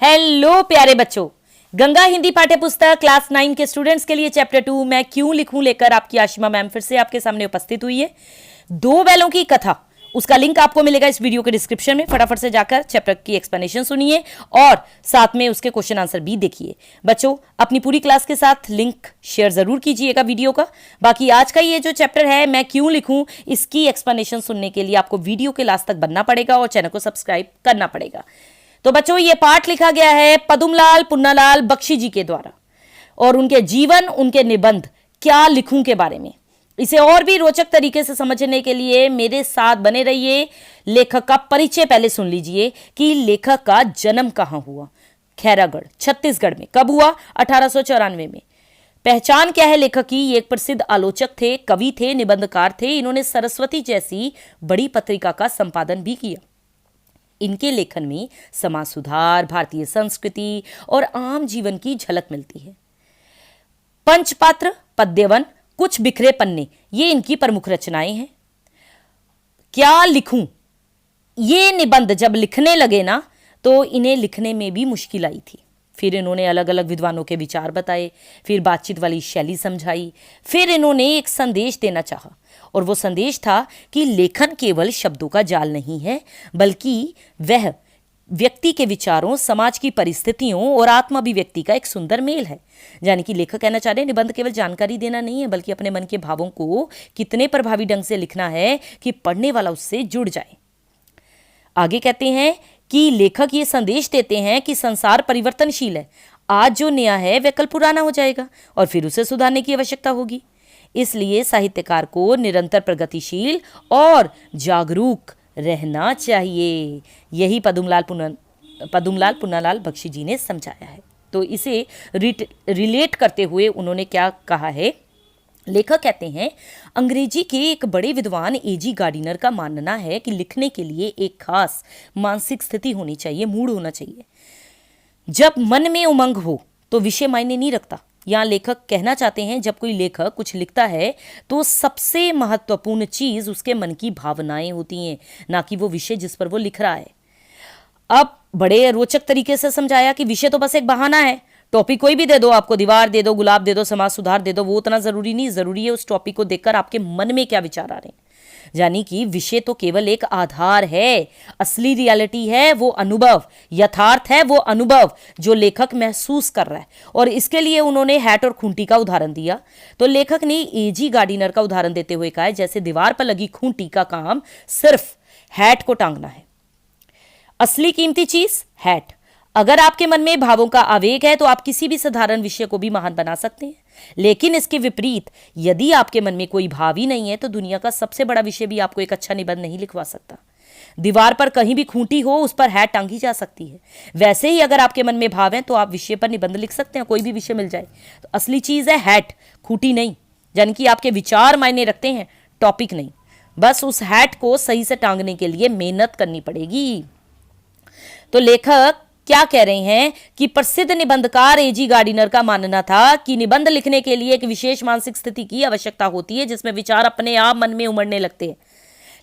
Hello प्यारे बच्चों, गंगा हिंदी पाठ्य पुस्तक क्लास 9 के स्टूडेंट्स के लिए चैप्टर 2 मैं क्यों लिखूं लेकर आपकी आशिमा मैम फिर से आपके सामने उपस्थित हुई है। दो बैलों की कथा, उसका लिंक आपको मिलेगा इस वीडियो के डिस्क्रिप्शन में। फटाफट से जाकर चैप्टर की एक्सप्लेनेशन सुनिए और साथ में उसके क्वेश्चन आंसर भी देखिए। बच्चों, अपनी पूरी क्लास के साथ लिंक शेयर जरूर कीजिएगा वीडियो का। बाकी आज का ये जो चैप्टर है मैं क्यों लिखूं, इसकी एक्सप्लेनेशन सुनने के लिए आपको वीडियो के लास्ट तक बनना पड़ेगा और चैनल को सब्सक्राइब करना पड़ेगा। तो बच्चों, ये पाठ लिखा गया है पदुमलाल पुन्नालाल बख्शी जी के द्वारा और उनके जीवन, उनके निबंध क्या लिखूं के बारे में। इसे और भी रोचक तरीके से समझने के लिए मेरे साथ बने रहिए। लेखक का परिचय पहले सुन लीजिए कि लेखक का जन्म कहां हुआ। खैरागढ़, छत्तीसगढ़ में। कब हुआ? 1894 में। पहचान क्या है लेखक की? ये एक प्रसिद्ध आलोचक थे, कवि थे, निबंधकार थे। इन्होंने सरस्वती जैसी बड़ी पत्रिका का संपादन भी किया। इनके लेखन में समाज सुधार, भारतीय संस्कृति और आम जीवन की झलक मिलती है। पंचपात्र, पद्यवन, कुछ बिखरे पन्ने, ये इनकी प्रमुख रचनाएं हैं। क्या लिखूं, ये निबंध जब लिखने लगे ना तो इन्हें लिखने में भी मुश्किल आई थी। फिर इन्होंने अलग अलग विद्वानों के विचार बताए, फिर बातचीत वाली शैली समझाई, फिर इन्होंने एक संदेश देना चाहा और वो संदेश था कि लेखन केवल शब्दों का जाल नहीं है, बल्कि वह व्यक्ति के विचारों, समाज की परिस्थितियों और आत्माभिव्यक्ति का एक सुंदर मेल है। यानी कि लेखक कहना चाह रहे हैं निबंध केवल जानकारी देना नहीं है, बल्कि अपने मन के भावों को कितने प्रभावी ढंग से लिखना है कि पढ़ने वाला उससे जुड़ जाए। आगे कहते हैं कि लेखक ये संदेश देते हैं कि संसार परिवर्तनशील है। आज जो नया है वह कल पुराना हो जाएगा और फिर उसे सुधारने की आवश्यकता होगी। इसलिए साहित्यकार को निरंतर प्रगतिशील और जागरूक रहना चाहिए। यही पदुमलाल पुन्नालाल बख्शी जी ने समझाया है। तो इसे रिलेट करते हुए उन्होंने क्या कहा है? लेखक कहते हैं, अंग्रेजी के एक बड़े विद्वान एजी गार्डिनर का मानना है कि लिखने के लिए एक खास मानसिक स्थिति होनी चाहिए, मूड होना चाहिए। जब मन में उमंग हो तो विषय मायने नहीं रखता। यहाँ लेखक कहना चाहते हैं जब कोई लेखक कुछ लिखता है तो सबसे महत्वपूर्ण चीज उसके मन की भावनाएं होती हैं, ना कि वो विषय जिस पर वो लिख रहा है। अब बड़े रोचक तरीके से समझाया कि विषय तो बस एक बहाना है। टॉपिक कोई भी दे दो, आपको दीवार दे दो, गुलाब दे दो, समाज सुधार दे दो, वो उतना जरूरी नहीं। जरूरी है उस टॉपिक को देखकर आपके मन में क्या विचार आ रहे हैं। यानी कि विषय तो केवल एक आधार है, असली रियलिटी है वो अनुभव, यथार्थ है वो अनुभव जो लेखक महसूस कर रहा है। और इसके लिए उन्होंने हैट और खूंटी का उदाहरण दिया। तो लेखक ने एजी गार्डिनर का उदाहरण देते हुए कहा है, जैसे दीवार पर लगी खूंटी का काम सिर्फ हैट को टांगना है। असली कीमती चीज हैट। अगर आपके मन में भावों का आवेग है तो आप किसी भी साधारण विषय को भी महान बना सकते हैं। लेकिन इसके विपरीत, यदि आपके मन में कोई भाव ही नहीं है तो दुनिया का सबसे बड़ा विषय भी आपको एक अच्छा निबंध नहीं लिखवा सकता। दीवार पर कहीं भी खूंटी हो, उस पर हैट टांगी जा सकती है। वैसे ही अगर आपके मन में भाव है तो आप विषय पर निबंध लिख सकते हैं, कोई भी विषय मिल जाए। तो असली चीज है हैट, खूंटी नहीं। यानी कि आपके विचार मायने रखते हैं, टॉपिक नहीं। बस उस हैट को सही से टांगने के लिए मेहनत करनी पड़ेगी। तो लेखक क्या कह रहे हैं कि प्रसिद्ध निबंधकार एजी गार्डिनर का मानना था कि निबंध लिखने के लिए एक विशेष मानसिक स्थिति की आवश्यकता होती है जिसमें विचार अपने आप मन में उमड़ने लगते हैं।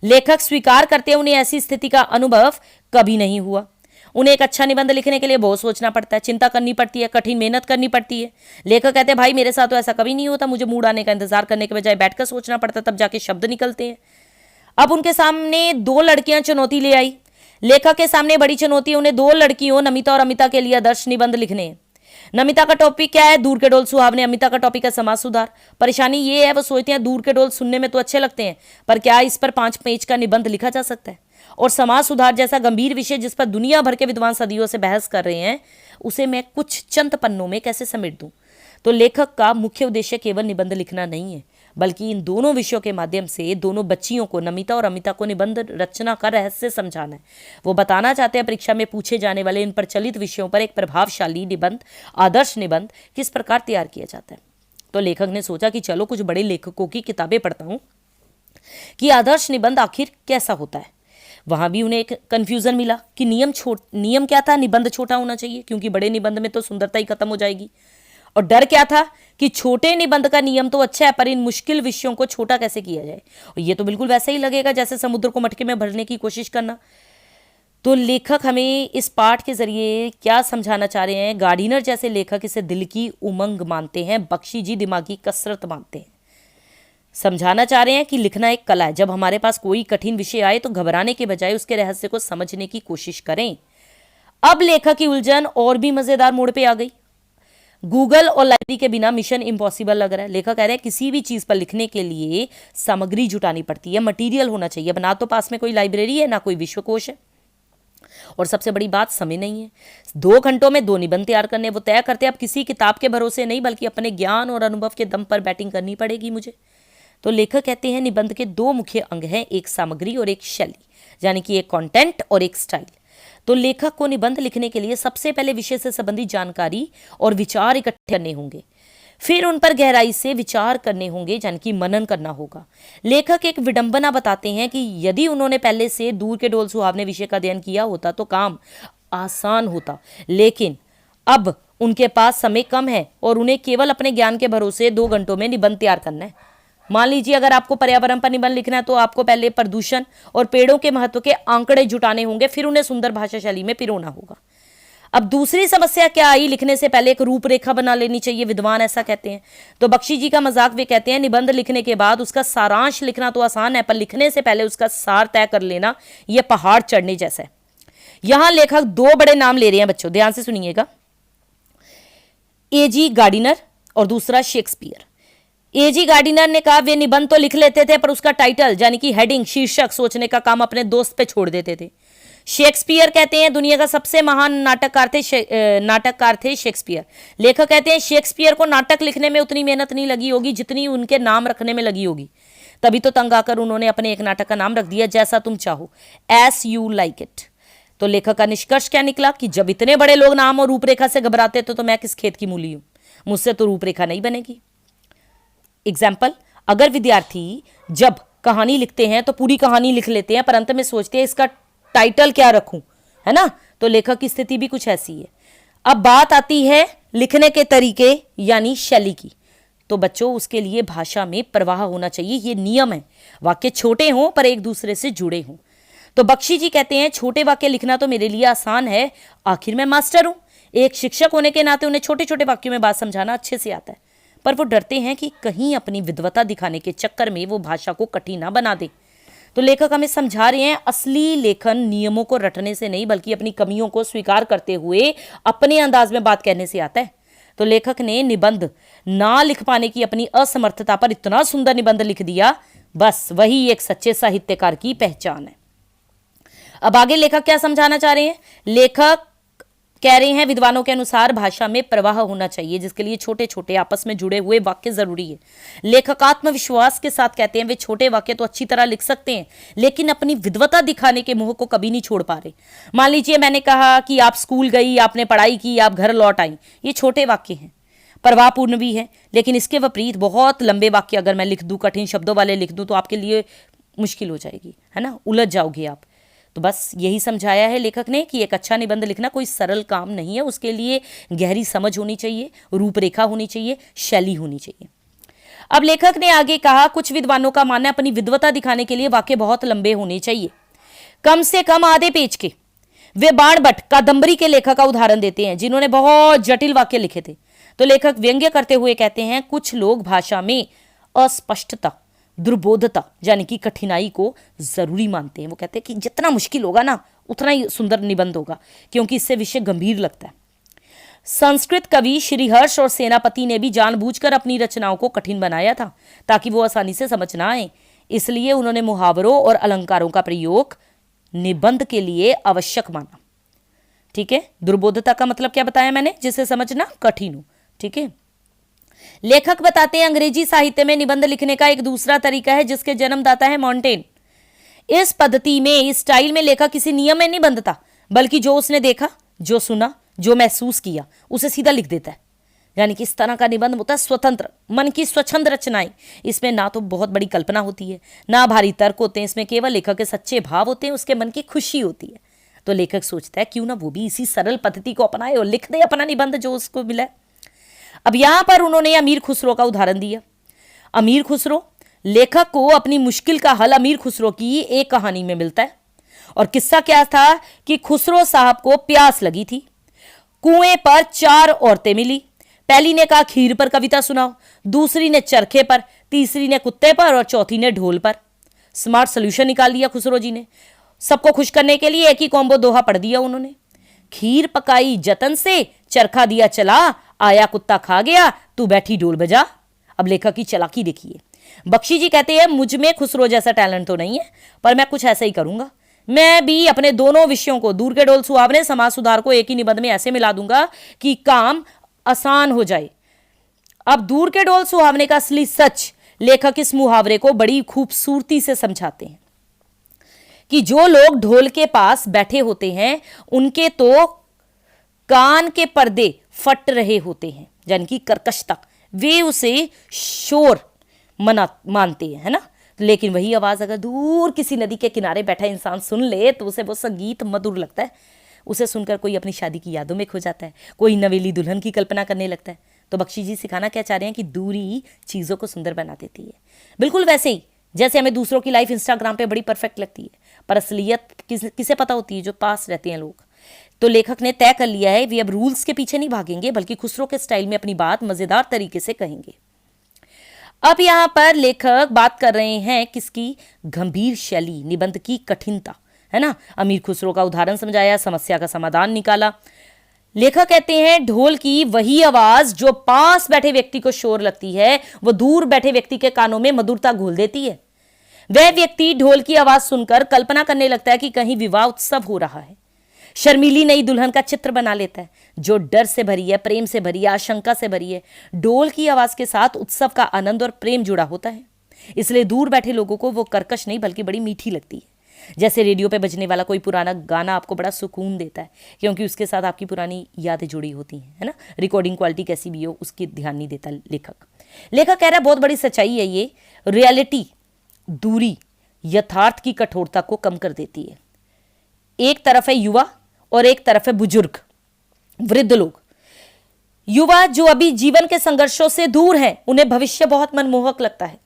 लेखक स्वीकार करते हैं उन्हें ऐसी स्थिति का अनुभव कभी नहीं हुआ। उन्हें एक अच्छा निबंध लिखने के लिए बहुत सोचना पड़ता है, चिंता करनी पड़ती है, कठिन मेहनत करनी पड़ती है। लेखक कहते हैं, भाई मेरे साथ तो ऐसा कभी नहीं होता। मुझे मूड आने का इंतजार करने के बजाय बैठकर सोचना पड़ता, तब जाके शब्द निकलते हैं। अब उनके सामने दो लड़कियां चुनौती ले आई। लेखक के सामने बड़ी चुनौती उन्हें दो लड़कियों नमिता और अमिता के लिए आदर्श निबंध लिखने। नमिता का टॉपिक क्या है? दूर के डोल सुहावने। अमिता का टॉपिक है समाज सुधार। परेशानी ये है, वो सोचते हैं दूर के डोल सुनने में तो अच्छे लगते हैं, पर क्या इस पर 5 पेज का निबंध लिखा जा सकता है? और समाज सुधार जैसा गंभीर विषय जिस पर दुनिया भर के विद्वान सदियों से बहस कर रहे हैं, उसे मैं कुछ चंद पन्नों में कैसे समेट दूं? तो लेखक का मुख्य उद्देश्य केवल निबंध लिखना नहीं है, बल्कि इन दोनों विषयों के माध्यम से दोनों बच्चियों को, नमिता और अमिता को, निबंध रचना का रहस्य समझाना है। वो बताना चाहते हैं परीक्षा में पूछे जाने वाले इन प्रचलित विषयों पर एक प्रभावशाली निबंध, आदर्श निबंध किस प्रकार तैयार किया जाता है। तो लेखक ने सोचा कि चलो कुछ बड़े लेखकों की किताबें पढ़ता हूं कि आदर्श निबंध आखिर कैसा होता है। वहां भी उन्हें एक कंफ्यूजन मिला कि नियम क्या था? निबंध छोटा होना चाहिए, क्योंकि बड़े निबंध में तो सुंदरता ही खत्म हो जाएगी। और डर क्या था कि छोटे निबंध का नियम तो अच्छा है, पर इन मुश्किल विषयों को छोटा कैसे किया जाए। और ये तो बिल्कुल वैसा ही लगेगा जैसे समुद्र को मटके में भरने की कोशिश करना। तो लेखक हमें इस पाठ के जरिए क्या समझाना चाह रहे हैं? गार्डिनर जैसे लेखक इसे दिल की उमंग मानते हैं, बख्शी जी दिमागी कसरत मानते हैं। समझाना चाह रहे हैं कि लिखना एक कला है। जब हमारे पास कोई कठिन विषय आए तो घबराने के बजाय उसके रहस्य को समझने की कोशिश करें। अब लेखक की उलझन और भी मजेदार मोड़ पे आ गई। गूगल और लाइब्रेरी के बिना मिशन इम्पॉसिबल लग रहा है। लेखक कह रहे हैं किसी भी चीज पर लिखने के लिए सामग्री जुटानी पड़ती है, मटेरियल होना चाहिए। अब ना तो पास में कोई लाइब्रेरी है, ना कोई विश्वकोश है, और सबसे बड़ी बात समय नहीं है। 2 घंटों में 2 निबंध तैयार करने, वो तय करते हैं अब किसी किताब के भरोसे नहीं बल्कि अपने ज्ञान और अनुभव के दम पर बैटिंग करनी पड़ेगी मुझे। तो लेखक कहते हैं निबंध के 2 मुख्य अंग हैं, एक सामग्री और एक शैली, यानी कि एक कंटेंट और एक स्टाइल। तो लेखक को निबंध लिखने के लिए सबसे पहले विषय से संबंधित जानकारी और विचार इकट्ठे करने होंगे, फिर उन पर गहराई से विचार करने होंगे, यानी कि मनन करना होगा। लेखक एक विडंबना बताते हैं कि यदि उन्होंने पहले से दूर के डोल सुहावने विषय का अध्ययन किया होता तो काम आसान होता, लेकिन अब उनके पास समय कम है और उन्हें केवल अपने ज्ञान के भरोसे 2 घंटों में निबंध तैयार करना है। मान लीजिए अगर आपको पर्यावरण पर निबंध लिखना है तो आपको पहले प्रदूषण और पेड़ों के महत्व के आंकड़े जुटाने होंगे, फिर उन्हें सुंदर भाषा शैली में पिरोना होगा। अब दूसरी समस्या क्या आई? लिखने से पहले एक रूपरेखा बना लेनी चाहिए, विद्वान ऐसा कहते हैं। तो बख्शी जी का मजाक वे कहते हैं निबंध लिखने के बाद उसका सारांश लिखना तो आसान है, पर लिखने से पहले उसका सार तय कर लेना यह पहाड़ चढ़ने जैसा है। यहां लेखक 2 बड़े नाम ले रहे हैं बच्चों, ध्यान से सुनिएगा। A.G. गार्डिनर और दूसरा शेक्सपियर। A.G. गार्डिनर ने कहा वे निबंध तो लिख लेते थे पर उसका टाइटल यानी कि हेडिंग, शीर्षक सोचने का काम अपने दोस्त पे छोड़ देते थे। शेक्सपियर कहते हैं दुनिया का सबसे महान नाटककार थे शेक्सपियर। लेखक कहते हैं शेक्सपियर को नाटक लिखने में उतनी मेहनत नहीं लगी होगी जितनी उनके नाम रखने में लगी होगी, तभी तो तंग आकर उन्होंने अपने एक नाटक का नाम रख दिया, जैसा तुम चाहो, एस यू लाइक इट। तो लेखक का निष्कर्ष क्या निकला कि जब इतने बड़े लोग नाम और रूपरेखा से घबराते थे तो मैं किस खेत की मूली हूं, मुझसे तो रूपरेखा नहीं बनेगी। एग्जाम्पल, अगर विद्यार्थी जब कहानी लिखते हैं तो पूरी कहानी लिख लेते हैं पर अंत में सोचते हैं इसका टाइटल क्या रखूं, है ना, तो लेखक की स्थिति भी कुछ ऐसी है। अब बात आती है लिखने के तरीके यानी शैली की। तो बच्चों उसके लिए भाषा में प्रवाह होना चाहिए, ये नियम है। वाक्य छोटे हों पर एक दूसरे से जुड़े हों। तो बख्शी जी कहते हैं छोटे वाक्य लिखना तो मेरे लिए आसान है, आखिर मैं मास्टर हूं। एक शिक्षक होने के नाते उन्हें छोटे छोटे वाक्यों में बात समझाना अच्छे से आता है, पर वो डरते हैं कि कहीं अपनी विद्वता दिखाने के चक्कर में वो भाषा को कठिन ना बना दे। तो लेखक हमें समझा रहे हैं असली लेखन नियमों को रटने से नहीं बल्कि अपनी कमियों को स्वीकार करते हुए अपने अंदाज में बात कहने से आता है। तो लेखक ने निबंध ना लिख पाने की अपनी असमर्थता पर इतना सुंदर निबंध लिख दिया, बस वही एक सच्चे साहित्यकार की पहचान है। अब आगे लेखक क्या समझाना चाह रहे हैं? लेखक कह रहे हैं विद्वानों के अनुसार भाषा में प्रवाह होना चाहिए, जिसके लिए छोटे छोटे आपस में जुड़े हुए वाक्य जरूरी है। लेखक आत्मविश्वास के साथ कहते हैं वे छोटे वाक्य तो अच्छी तरह लिख सकते हैं लेकिन अपनी विद्वता दिखाने के मोह को कभी नहीं छोड़ पा रहे। मान लीजिए मैंने कहा कि आप स्कूल गई, आपने पढ़ाई की, आप घर लौट आई, ये छोटे वाक्य हैं, प्रवाहपूर्ण भी है, लेकिन इसके विपरीत बहुत लंबे वाक्य अगर मैं लिख दूं, कठिन शब्दों वाले लिख दूं तो आपके लिए मुश्किल हो जाएगी, है ना, उलझ जाओगे आप। तो बस यही समझाया है लेखक ने कि एक अच्छा निबंध लिखना कोई सरल काम नहीं है, उसके लिए गहरी समझ होनी चाहिए, रूपरेखा होनी चाहिए, शैली होनी चाहिए। अब लेखक ने आगे कहा कुछ विद्वानों का मानना है अपनी विद्वता दिखाने के लिए वाक्य बहुत लंबे होने चाहिए, कम से कम आधे पेज के। वे बाणभट्ट कादंबरी के लेखक का उदाहरण देते हैं जिन्होंने बहुत जटिल वाक्य लिखे थे। तो लेखक व्यंग्य करते हुए कहते हैं कुछ लोग भाषा में अस्पष्टता, दुर्बोधता यानी कि कठिनाई को जरूरी मानते हैं। वो कहते हैं कि जितना मुश्किल होगा ना उतना ही सुंदर निबंध होगा, क्योंकि इससे विषय गंभीर लगता है। संस्कृत कवि श्रीहर्ष और सेनापति ने भी जानबूझकर अपनी रचनाओं को कठिन बनाया था ताकि वो आसानी से समझ ना आए, इसलिए उन्होंने मुहावरों और अलंकारों का प्रयोग निबंध के लिए आवश्यक माना। ठीक है, दुर्बोधता का मतलब क्या बताया मैंने, जिसे समझना कठिन हो। ठीक है, लेखक बताते हैं अंग्रेजी साहित्य में निबंध लिखने का एक दूसरा तरीका है जिसके जन्मदाता है मॉन्टेन। इस पद्धति में, इस स्टाइल में लेखक किसी नियम में नहीं बंधता बल्कि जो उसने देखा, जो सुना, जो महसूस किया उसे सीधा लिख देता है। यानी कि इस तरह का निबंध होता है स्वतंत्र, मन की स्वच्छंद रचनाएं। इसमें ना तो बहुत बड़ी कल्पना होती है, ना भारी तर्क होते हैं, इसमें केवल लेखक के सच्चे भाव होते हैं, उसके मन की खुशी होती है। तो लेखक सोचता है क्यों ना वो भी इसी सरल पद्धति को अपनाए और लिख दे अपना निबंध जो उसको मिला। अब यहां पर उन्होंने अमीर खुसरो का उदाहरण दिया। अमीर खुसरो, लेखक को अपनी मुश्किल का हल अमीर खुसरो की एक कहानी में मिलता है। और किस्सा क्या था कि खुसरो साहब को प्यास लगी थी। कुएं पर 4 औरतें मिली। पहली ने कहा खीर पर कविता सुनाओ, दूसरी ने चरखे पर, तीसरी ने कुत्ते पर और चौथी ने ढोल पर। स्मार्ट सोल्यूशन निकाल लिया खुसरो जी ने। सबको खुश करने के लिए एक ही कॉम्बो दोहा पढ़ दिया उन्होंने। खीर पकाई जतन से, चरखा दिया चला, आया कुत्ता खा गया, तू बैठी ढोल बजा। अब लेखक की चालाकी देखिए। बख्शी जी कहते हैं मुझ में खुसरो जैसा टैलेंट तो नहीं है, पर मैं कुछ ऐसा ही करूंगा। मैं भी अपने दोनों विषयों को, दूर के डोल सुहावने, समाज सुधार को एक ही निबंध में ऐसे मिला दूंगा कि काम आसान हो जाए। अब दूर के डोल सुहावने का असली सच लेखक इस मुहावरे को बड़ी खूबसूरती से समझाते हैं कि जो लोग ढोल के पास बैठे होते हैं उनके तो कान के पर्दे फट रहे होते हैं, यानी कि कर्कशता, वे उसे शोर मानते हैं, है ना। लेकिन वही आवाज अगर दूर किसी नदी के किनारे बैठा इंसान सुन ले तो उसे वो संगीत मधुर लगता है। उसे सुनकर कोई अपनी शादी की यादों में खो जाता है, कोई नवेली दुल्हन की कल्पना करने लगता है। तो बख्शी जी सिखाना क्या चाह रहे हैं कि दूरी चीज़ों को सुंदर बना देती है। बिल्कुल वैसे ही जैसे हमें दूसरों की लाइफ इंस्टाग्राम पे बड़ी परफेक्ट लगती है, पर असलियत किसे पता होती है? जो पास रहते हैं लोग। तो लेखक ने तय कर लिया है वे अब रूल्स के पीछे नहीं भागेंगे, बल्कि खुसरो के स्टाइल में अपनी बात मजेदार तरीके से कहेंगे। अब यहां पर लेखक बात कर रहे हैं किसकी? गंभीर शैली, निबंध की कठिनता, है ना। अमीर खुसरो का उदाहरण समझाया, समस्या का समाधान निकाला। लेखक कहते हैं ढोल की वही आवाज जो पास बैठे व्यक्ति को शोर लगती है, वो दूर बैठे व्यक्ति के कानों में मधुरता घोल देती है। वह व्यक्ति ढोल की आवाज सुनकर कल्पना करने लगता है कि कहीं विवाह उत्सव हो रहा है। शर्मीली नई दुल्हन का चित्र बना लेता है जो डर से भरी है, प्रेम से भरी है, आशंका से भरी है। ढोल की आवाज के साथ उत्सव का आनंद और प्रेम जुड़ा होता है, इसलिए दूर बैठे लोगों को वो कर्कश नहीं बल्कि बड़ी मीठी लगती है। जैसे रेडियो पे बजने वाला कोई पुराना गाना आपको बड़ा सुकून देता है क्योंकि उसके साथ आपकी पुरानी यादें जुड़ी होती हैं, है ना। रिकॉर्डिंग क्वालिटी कैसी भी हो उसकी ध्यान नहीं देता लेखक। लेखक कह रहा है बहुत बड़ी सच्चाई है ये, रियलिटी दूरी यथार्थ की कठोरता को कम कर देती है। एक तरफ है युवा और एक तरफ है बुजुर्ग, वृद्ध लोग। युवा जो अभी जीवन के संघर्षों से दूर हैं, उन्हें भविष्य बहुत मनमोहक लगता है,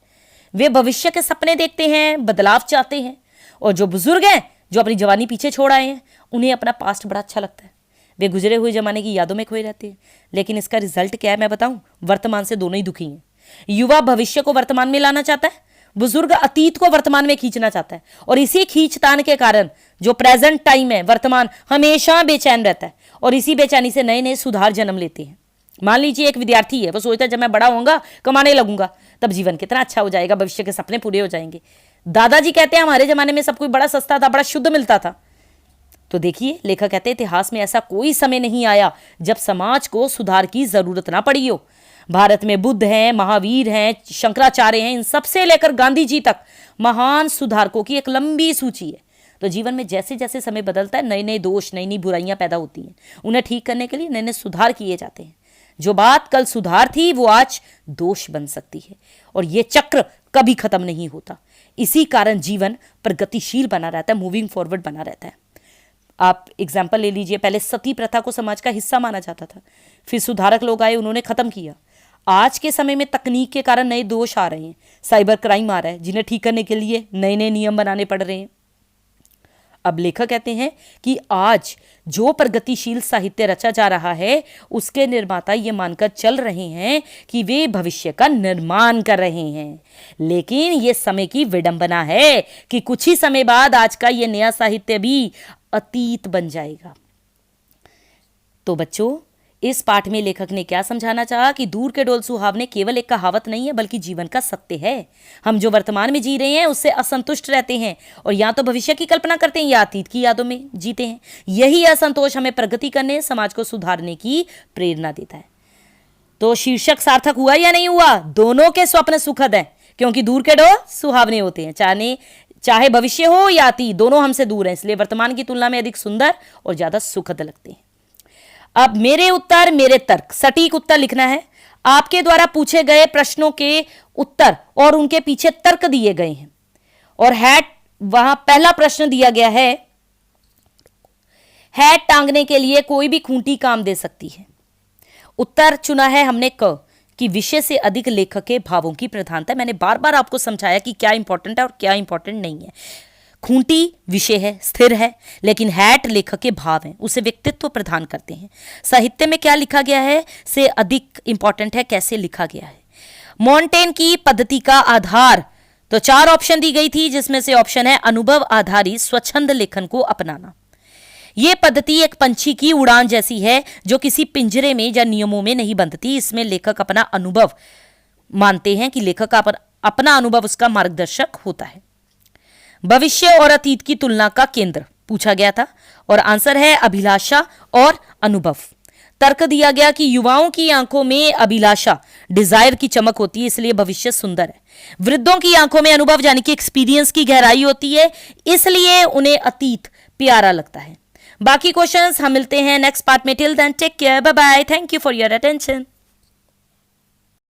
वे भविष्य के सपने देखते हैं, बदलाव चाहते हैं। और जो बुजुर्ग हैं, जो अपनी जवानी पीछे छोड़ आए हैं, उन्हें अपना पास्ट बड़ा अच्छा लगता है, वे गुजरे हुए जमाने की यादों में खोए रहते हैं। लेकिन इसका रिजल्ट क्या है मैं बताऊं? वर्तमान से दोनों ही दुखी हैं। युवा भविष्य को वर्तमान में लाना चाहता है, बुजुर्ग अतीत को वर्तमान में खींचना चाहता है। और इसी खींचतान के कारण जो प्रेजेंट टाइम है, वर्तमान, हमेशा बेचैन रहता है और इसी बेचैनी से नए नए सुधार जन्म लेते हैं। मान लीजिए एक विद्यार्थी है, वो सोचता है जब मैं बड़ा होऊंगा, कमाने लगूंगा, तब जीवन कितना अच्छा हो जाएगा, भविष्य के सपने पूरे हो जाएंगे। दादाजी कहते हैं हमारे जमाने में सब कुछ बड़ा सस्ता था, बड़ा शुद्ध मिलता था। तो देखिए लेखक कहते हैं इतिहास में ऐसा कोई समय नहीं आया जब समाज को सुधार की जरूरत ना पड़ी हो। भारत में बुद्ध हैं, महावीर हैं, शंकराचार्य हैं, इन सबसे लेकर गांधी जी तक महान सुधारकों की एक लंबी सूची है। तो जीवन में जैसे जैसे समय बदलता है, नए नए दोष, नई नई बुराइयां पैदा होती हैं। उन्हें ठीक करने के लिए नए नए सुधार किए जाते हैं। जो बात कल सुधार थी वो आज दोष बन सकती है और ये चक्र कभी खत्म नहीं होता। इसी कारण जीवन प्रगतिशील बना रहता है, मूविंग फॉरवर्ड बना रहता है। आप एग्जाम्पल ले लीजिए, पहले सती प्रथा को समाज का हिस्सा माना जाता था, फिर सुधारक लोग आए, उन्होंने खत्म किया। आज के समय में तकनीक के कारण नए दोष आ रहे हैं, साइबर क्राइम आ रहा है, जिन्हें ठीक करने के लिए नए नए नियम बनाने पड़ रहे हैं। अब लेखक कहते हैं कि आज जो प्रगतिशील साहित्य रचा जा रहा है उसके निर्माता ये मानकर चल रहे हैं कि वे भविष्य का निर्माण कर रहे हैं। लेकिन ये समय की विडंबना है कि कुछ ही समय बाद आज का ये नया साहित्य भी अतीत बन जाएगा। तो बच्चों, इस पाठ में लेखक ने क्या समझाना चाहा कि दूर के डोल सुहावने केवल एक कहावत नहीं है बल्कि जीवन का सत्य है। हम जो वर्तमान में जी रहे हैं उससे असंतुष्ट रहते हैं और या तो भविष्य की कल्पना करते हैं या अतीत की यादों में जीते हैं। यही असंतोष हमें प्रगति करने, समाज को सुधारने की प्रेरणा देता है। तो शीर्षक सार्थक हुआ या नहीं हुआ? दोनों के स्वप्न सुखद हैं क्योंकि दूर के डोल सुहावने होते हैं। चाहे भविष्य हो या अतीत, दोनों हमसे दूर हैं, इसलिए वर्तमान की तुलना में अधिक सुंदर और ज्यादा सुखद लगते हैं। अब मेरे उत्तर मेरे तर्क, सटीक उत्तर लिखना है। आपके द्वारा पूछे गए प्रश्नों के उत्तर और उनके पीछे तर्क दिए गए हैं और वहां पहला प्रश्न दिया गया है, हैट टांगने के लिए कोई भी खूंटी काम दे सकती है। उत्तर चुना है हमने कि विषय से अधिक लेखक के भावों की प्रधानता। मैंने बार बार आपको समझाया कि क्या इंपॉर्टेंट है और क्या इंपॉर्टेंट नहीं है। खूंटी विषय है, स्थिर है, लेकिन हैट लेखक के भाव हैं, उसे व्यक्तित्व प्रदान करते हैं। साहित्य में क्या लिखा गया है से अधिक इंपॉर्टेंट है कैसे लिखा गया है। मॉन्टेन की पद्धति का आधार, तो 4 ऑप्शन दी गई थी, जिसमें से ऑप्शन है अनुभव आधारित स्वच्छंद लेखन को अपनाना। यह पद्धति एक पंछी की उड़ान जैसी है जो किसी पिंजरे में या नियमों में नहीं बंधती। इसमें लेखक अपना अनुभव मानते हैं कि लेखक का अपना अनुभव उसका मार्गदर्शक होता है। भविष्य और अतीत की तुलना का केंद्र पूछा गया था और आंसर है अभिलाषा और अनुभव। तर्क दिया गया कि युवाओं की आंखों में अभिलाषा, डिजायर की चमक होती है, इसलिए भविष्य सुंदर है। वृद्धों की आंखों में अनुभव यानी कि एक्सपीरियंस की गहराई होती है, इसलिए उन्हें अतीत प्यारा लगता है। बाकी क्वेश्चंस हम मिलते हैं नेक्स्ट पार्ट में। Till then take care, bye bye, thank you for your attention.